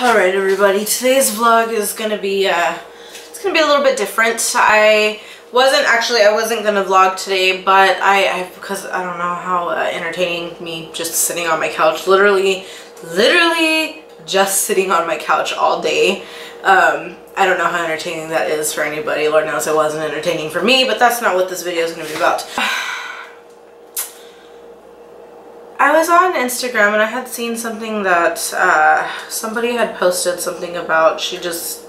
Alright everybody, today's vlog is gonna be it's gonna be a little bit different. I wasn't gonna vlog today, but because I don't know how entertaining me just sitting on my couch, literally just sitting on my couch all day. I don't know how entertaining that is for anybody. Lord knows it wasn't entertaining for me, but that's not what this video is gonna be about. I was on Instagram and I had seen something that somebody had posted something about she just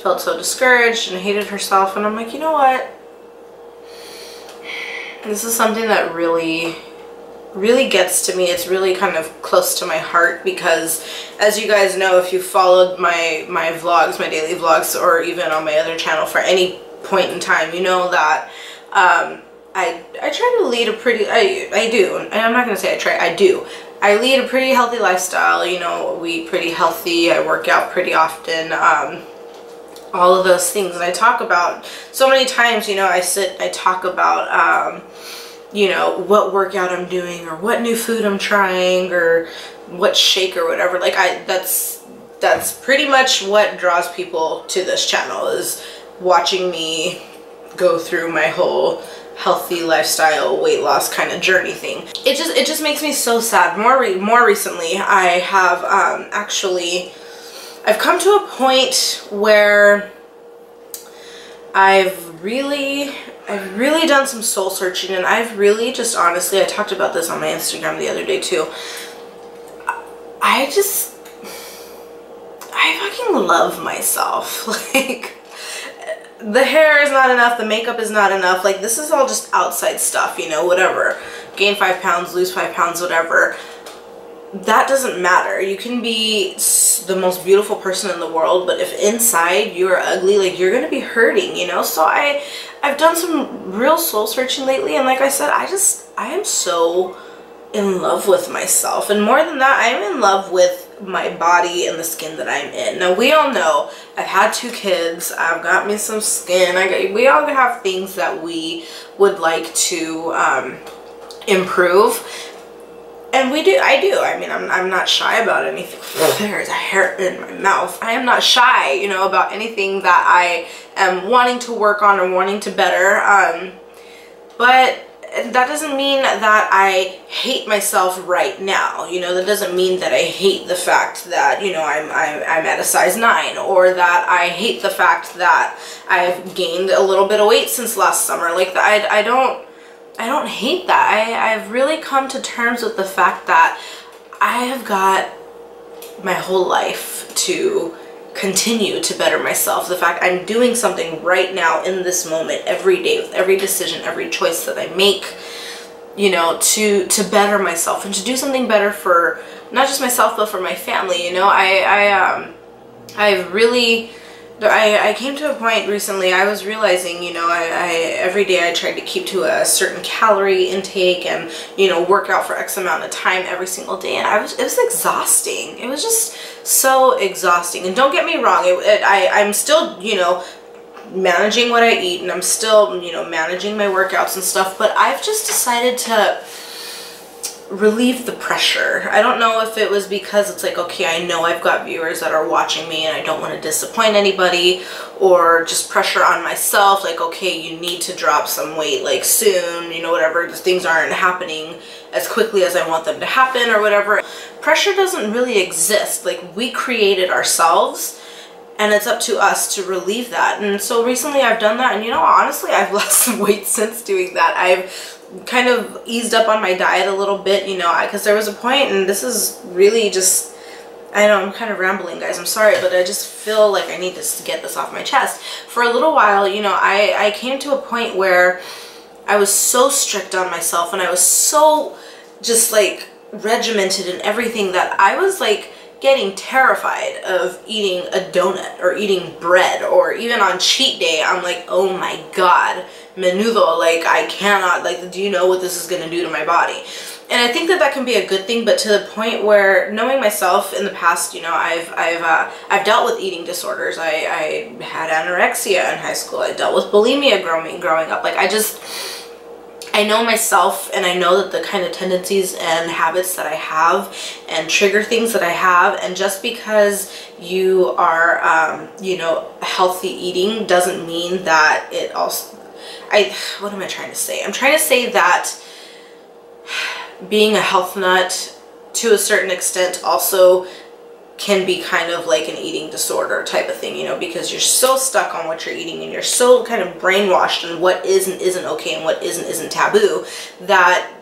felt so discouraged and hated herself, and I'm like, you know what? This is something that really gets to me. It's really kind of close to my heart because, as you guys know, if you followed my vlogs, my daily vlogs, or even on my other channel for any point in time, you know that I try to lead a pretty, I do, and I'm not going to say I try, I do. I lead a pretty healthy lifestyle, you know, we eat pretty healthy, I work out pretty often, all of those things. And I talk about, so many times, you know, I talk about, you know, what workout I'm doing, or what new food I'm trying, or what shake or whatever. Like, that's pretty much what draws people to this channel, is watching me go through my whole healthy lifestyle, weight loss kind of journey thing. It just makes me so sad. More recently, I have I've come to a point where I've really done some soul searching, and I've really just honestly, I talked about this on my Instagram the other day too. I fucking love myself. Like, the hair is not enough, the makeup is not enough, like, this is all just outside stuff, you know, whatever. Gain 5 pounds, lose 5 pounds, whatever. That doesn't matter. You can be the most beautiful person in the world, but if inside you're ugly, like, you're gonna be hurting, you know? So I've done some real soul searching lately, and like I said, I am so in love with myself. And more than that, I am in love with my body and the skin that I'm in. Now, we all know I've had 2 kids, I've got me some skin, we all have things that we would like to improve, and I do. I mean, I'm not shy about anything. There's a hair in my mouth. I am not shy, you know, about anything that I am wanting to work on or wanting to better, but that doesn't mean that I hate myself right now. You know, that doesn't mean that I hate the fact that, you know, I'm at a size 9, or that I hate the fact that I've gained a little bit of weight since last summer. Like, I don't hate that. I've really come to terms with the fact that I have got my whole life to continue to better myself. The fact I'm doing something right now in this moment, every day, with every decision, every choice that I make, you know, to better myself and to do something better for not just myself, but for my family. You know, I came to a point recently, I was realizing, you know, every day I tried to keep to a certain calorie intake and, you know, work out for X amount of time every single day, and it was exhausting. It was just so exhausting. And don't get me wrong, I'm still, you know, managing what I eat, and I'm still, you know, managing my workouts and stuff, but I've just decided to relieve the pressure. I don't know if it was because it's like, okay, I know I've got viewers that are watching me and I don't want to disappoint anybody, or just pressure on myself, like, okay, you need to drop some weight, like, soon, you know, whatever, things aren't happening as quickly as I want them to happen, or whatever. Pressure doesn't really exist. Like, we created ourselves, and it's up to us to relieve that. And so recently I've done that, and, you know, honestly, I've lost some weight since doing that. I've kind of eased up on my diet a little bit, you know, because there was a point, and this is really just, I know I'm kind of rambling, guys, I'm sorry, but I just feel like I need to get this off my chest. For a little while, you know, I came to a point where I was so strict on myself, and I was so just, like, regimented in everything, that I was, like, getting terrified of eating a donut or eating bread, or even on cheat day, I'm like, oh my god, menudo, like, I cannot, like, do you know what this is going to do to my body? And I think that can be a good thing, but to the point where, knowing myself in the past, you know, I've dealt with eating disorders. I had anorexia in high school. I dealt with bulimia growing up. Like, I I know myself, and I know that the kind of tendencies and habits that I have and trigger things that I have, and just because you are, you know, healthy eating doesn't mean that it also, what am I trying to say? I'm trying to say that being a health nut to a certain extent also can be kind of like an eating disorder type of thing, you know, because you're so stuck on what you're eating and you're so kind of brainwashed on what is and isn't okay and what isn't taboo, that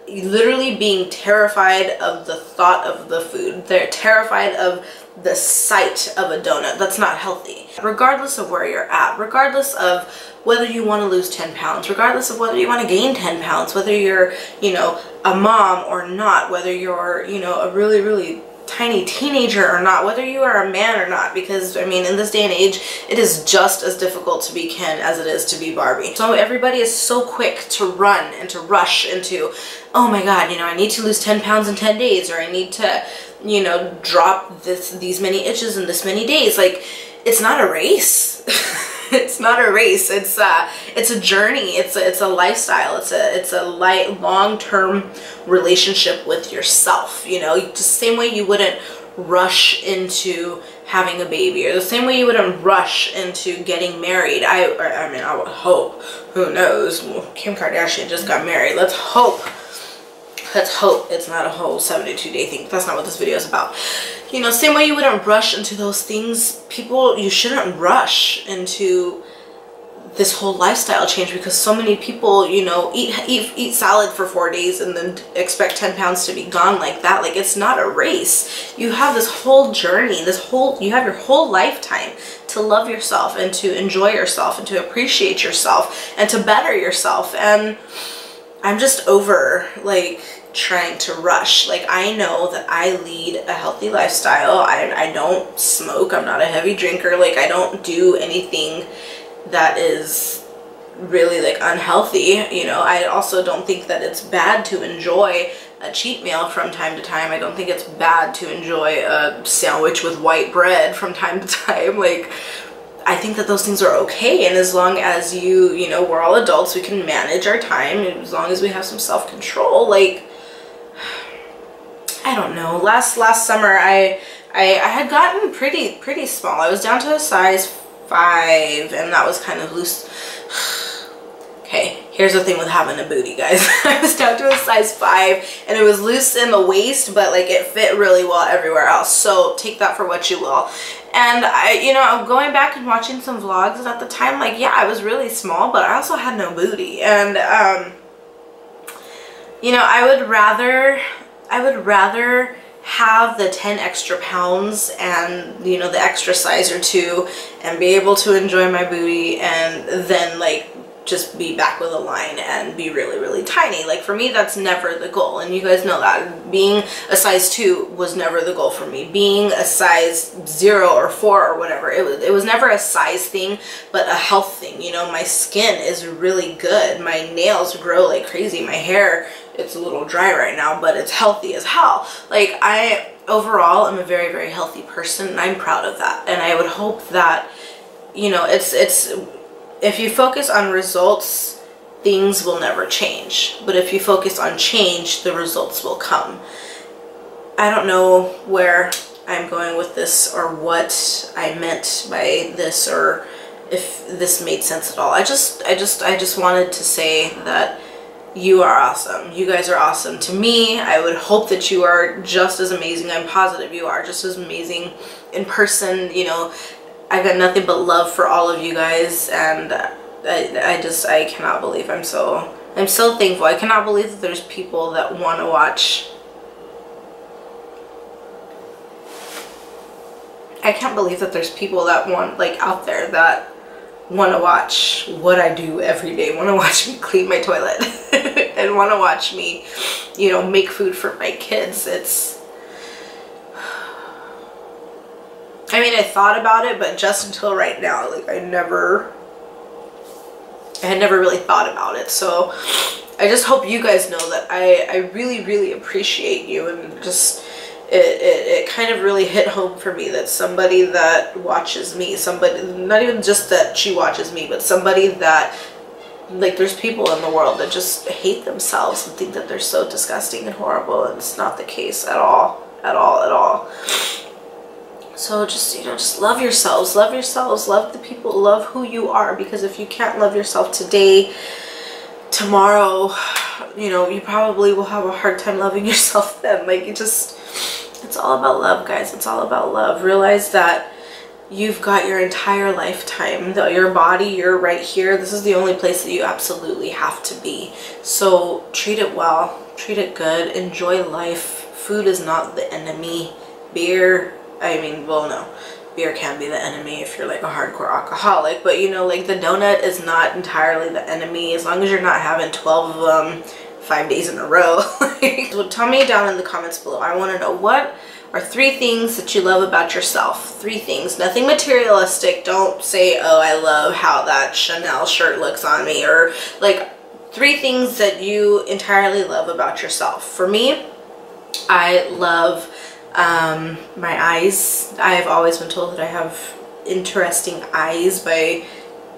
literally being terrified of the thought of the food, they're terrified of the sight of a donut. That's not healthy. Regardless of where you're at, regardless of whether you want to lose 10 pounds, regardless of whether you want to gain 10 pounds, whether you're, you know, a mom or not, whether you're, you know, a really, really tiny teenager or not, whether you are a man or not, because I mean in this day and age it is just as difficult to be Ken as it is to be Barbie. So everybody is so quick to run and to rush into, oh my god, you know, I need to lose 10 pounds in 10 days, or I need to, you know, drop these many inches in this many days. Like, it's not a race. It's not a race. It's a journey. It's a lifestyle. It's a long-term relationship with yourself. You know, just the same way you wouldn't rush into having a baby, or the same way you wouldn't rush into getting married. I mean, I would hope. Who knows? Well, Kim Kardashian just got married. Let's hope. Let's hope it's not a whole 72-day thing. That's not what this video is about. You know, same way you wouldn't rush into those things, people, you shouldn't rush into this whole lifestyle change, because so many people, you know, eat salad for 4 days and then expect 10 pounds to be gone like that. Like, it's not a race. You have this whole journey, you have your whole lifetime to love yourself and to enjoy yourself and to appreciate yourself and to better yourself. And I'm just over, like, trying to rush. Like, I know that I lead a healthy lifestyle. I don't smoke. I'm not a heavy drinker. Like, I don't do anything that is really, like, unhealthy. You know, I also don't think that it's bad to enjoy a cheat meal from time to time. I don't think it's bad to enjoy a sandwich with white bread from time to time. Like, I think that those things are okay, and as long as you know, we're all adults, we can manage our time, and as long as we have some self-control. Like, I don't know, last summer I had gotten pretty small. I was down to a size 5, and that was kind of loose. Okay, here's the thing with having a booty, guys. I was down to a size 5, and it was loose in the waist, but like it fit really well everywhere else. So take that for what you will. And you know, I'm going back and watching some vlogs, and at the time, like, yeah, I was really small, but I also had no booty. And you know, I would rather have the 10 extra pounds and, you know, the extra size or 2, and be able to enjoy my booty, and then, like, just be back with a line and be really, really tiny. Like, for me, that's never the goal, and you guys know that. Being a size 2 was never the goal for me. Being a size 0 or 4 or whatever, it was never a size thing, but a health thing. You know, my skin is really good. My nails grow like crazy. My hair, it's a little dry right now, but it's healthy as hell. Like, I overall am a very, very healthy person, and I'm proud of that. And I would hope that, you know, it's if you focus on results, things will never change. But if you focus on change, the results will come. I don't know where I'm going with this, or what I meant by this, or if this made sense at all. I just wanted to say that you are awesome. You guys are awesome to me. I would hope that you are just as amazing. I'm positive you are just as amazing in person. You know, I've got nothing but love for all of you guys, and I cannot believe, I'm so thankful. I cannot believe that there's people that want to watch. I can't believe that there's people that want, like, out there that want to watch what I do every day, want to watch me clean my toilet, and want to watch me, you know, make food for my kids. I mean, I thought about it, but just until right now, like, I had never really thought about it. So I just hope you guys know that I really, really appreciate you, and just it kind of really hit home for me that somebody that watches me, somebody, not even just that she watches me, but somebody that like, there's people in the world that just hate themselves and think that they're so disgusting and horrible, and it's not the case at all, at all, at all. So just, you know, just love yourselves, love yourselves, love the people, love who you are, because if you can't love yourself today, tomorrow, you know, you probably will have a hard time loving yourself then. Like, it's all about love, guys. It's all about love. Realize that you've got your entire lifetime. Your body, you're right here. This is the only place that you absolutely have to be. So treat it well, treat it good, enjoy life. Food is not the enemy. Beer, I mean, well, no. Beer can be the enemy if you're like a hardcore alcoholic, but you know, like, the donut is not entirely the enemy as long as you're not having 12 of them 5 days in a row. So tell me down in the comments below. I want to know, what are 3 things that you love about yourself? 3 things, nothing materialistic. Don't say, oh, I love how that Chanel shirt looks on me, or like 3 things that you entirely love about yourself. For me, I love my eyes. I've always been told that I have interesting eyes by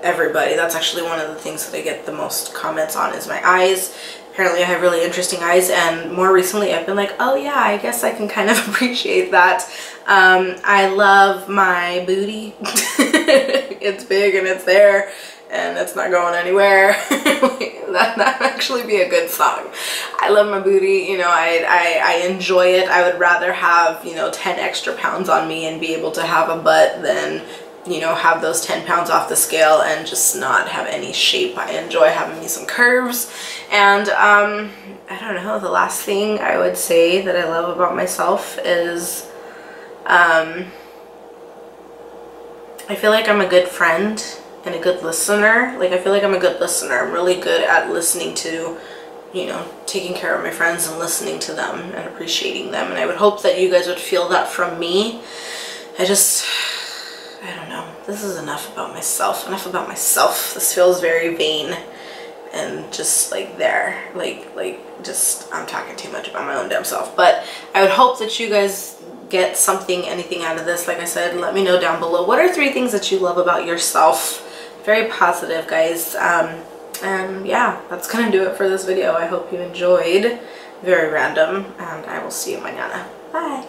everybody. That's actually one of the things that I get the most comments on, is my eyes. Apparently I have really interesting eyes, and more recently I've been like, oh yeah, I guess I can kind of appreciate that. I love my booty. It's big and it's there and it's not going anywhere. That'd actually be a good song. I love my booty, you know, I enjoy it. I would rather have, you know, 10 extra pounds on me and be able to have a butt than, you know, have those 10 pounds off the scale and just not have any shape. I enjoy having me some curves. And I don't know, the last thing I would say that I love about myself is I feel like I'm a good friend and a good listener. Like, I feel like I'm a good listener. I'm really good at listening to, you know, taking care of my friends and listening to them and appreciating them. And I would hope that you guys would feel that from me. I don't know. This is enough about myself. Enough about myself. This feels very vain and just like there. Like just, I'm talking too much about my own damn self. But I would hope that you guys get something, anything out of this. Like I said, let me know down below. What are 3 things that you love about yourself? Very positive, guys. And yeah, that's gonna do it for this video. I hope you enjoyed. Very random, and I will see you mañana. Bye.